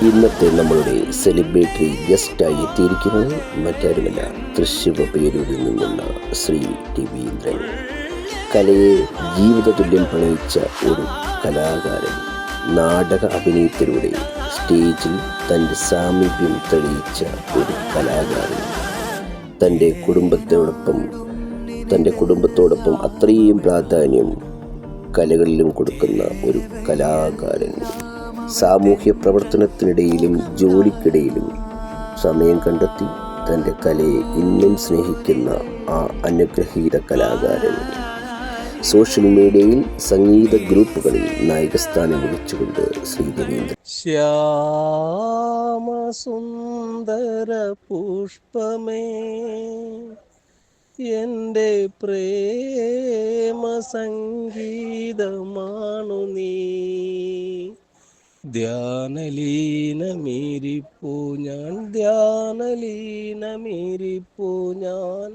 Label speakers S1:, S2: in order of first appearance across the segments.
S1: ഇന്നത്തെ നമ്മളുടെ സെലിബ്രിറ്റി ഗസ്റ്റായി എത്തിയിരിക്കുന്നത് മറ്റാരുമല്ല, തൃശ്ശൂർ പേരൂരിൽ നിന്നുള്ള ശ്രീ രവീന്ദ്രൻ. കലയെ ജീവിതതുല്യം പ്രണയിച്ച ഒരു കലാകാരൻ, നാടക അഭിനയത്തിലൂടെ സ്റ്റേജിൽ തൻ്റെ സാമീപ്യം തെളിയിച്ച ഒരു കലാകാരൻ, തൻ്റെ കുടുംബത്തോടൊപ്പം അത്രയും പ്രാധാന്യം കലകളിലും കൊടുക്കുന്ന ഒരു കലാകാരൻ. സാമൂഹ്യ പ്രവർത്തനത്തിനിടയിലും ജോലിക്കിടയിലും സമയം കണ്ടെത്തി തൻ്റെ കലയെ ഇന്നും സ്നേഹിക്കുന്ന ആ അനുഗ്രഹീത കലാകാരൻ. സോഷ്യൽ മീഡിയയിൽ സംഗീത ഗ്രൂപ്പുകളിൽ നായകസ്ഥാനം വഹിച്ചുകൊണ്ട് ശ്രീ രവീന്ദ്രൻ.
S2: ശ്യാമസുന്ദര പുഷ്പമേ, എൻ്റെ പ്രേമ സംഗീതമാണു നീ. ധ്യാനലീനമീരിപ്പൂ ഞാൻ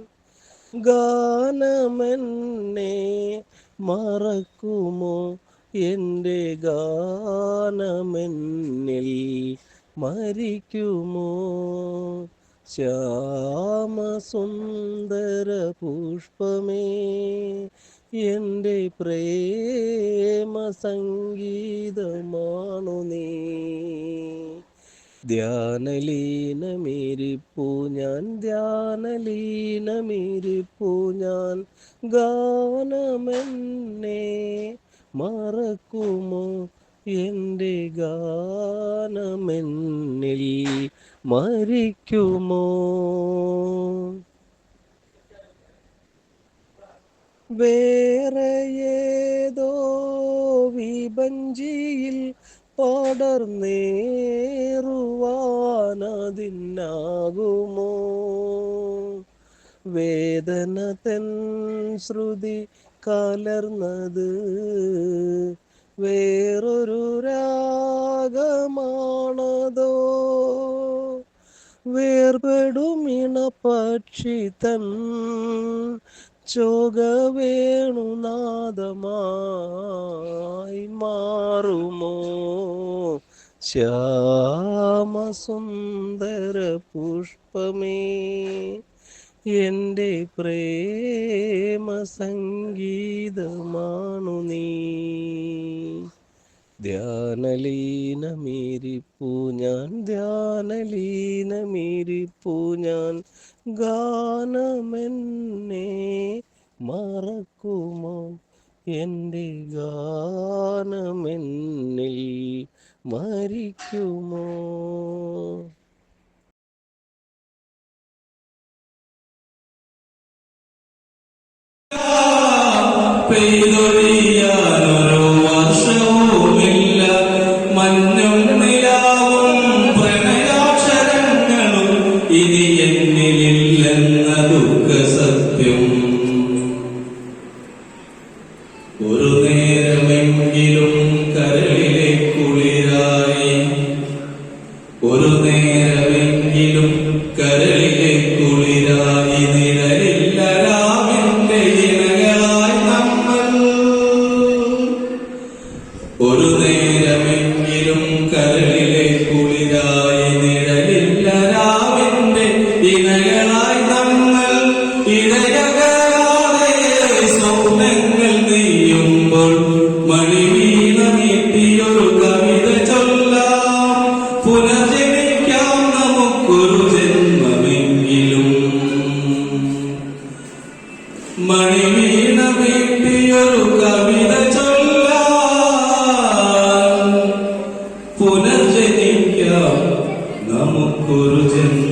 S2: ഗാനമെന്നെ മറക്കുമോ, എൻ്റെ ഗാനമെന്നിൽ മരിക്കുമോ. ശ്യാമസുന്ദര പുഷ്പമേ, എൻ്റെ പ്രേമ സംഗീതമാണു നീ. ധ്യാനലീനമീരിപ്പൂ ഞാൻ ഗാനമെന്നെ മറക്കുമോ, എൻ്റെ ഗാനമെന്നിൽ മരിക്കുമോ. വേറെ ഏതോ വിഭജിയിൽ പടർന്നേറുവാനതിനാകുമോ. വേദന തൻ ശ്രുതി കലർന്നത് വേറൊരു രാഗമാണതോ. വേർപെടുമിണപക്ഷി തൻ ചോഗവേണുനാദമായി മാറുമോ. ശ്യാമസുന്ദര പുഷ്പമേ, എൻ്റെ പ്രേമ സംഗീതമാണു നീ. ധ്യാനലീനമീരിപ്പൂ ഞാൻ ഗാനമെന്നെ മറക്കുമോ, എൻ്റെ ഗാനമെന്നിൽ മരിക്കുമോ.
S3: പെയ്തൊഴിയാനൊരു വർഷവുമില്ല, മഞ്ഞും നിലാവും പ്രണയാക്ഷരങ്ങളും ഇനി എന്നിലില്ലെന്ന ദുഃഖ സത്യം. ഒരു നേരമെങ്കിലും കരളിലെ കുളിരായി, ഒരു നേരമെങ്കിലും കരളിലെ കുളിരായി, നിഴലില്ല രാവിന്റെ ഇണകളായി നമ്മൾ. ഒരു നേരമെങ്കിലും കരളിലെ കുളിരായി, നിഴലില്ല രാവിന്റെ ഇണകളായി നമ്മൾ. ഇടയകരാതെ സ്വപ്നങ്ങൾ നെയ്യുമ്പോൾ മണിവീണ നീട്ടിയൊരു കവിത ചൊല്ലാം. പുനർജനിക്കാം നമുക്കൊരു ജന്മമെങ്കിലും. മണിവീണ നീട്ടിയൊരു കവിത ചൊല്ലാം. പുനർജനിക്കാം നമുക്കൊരു ജന്മ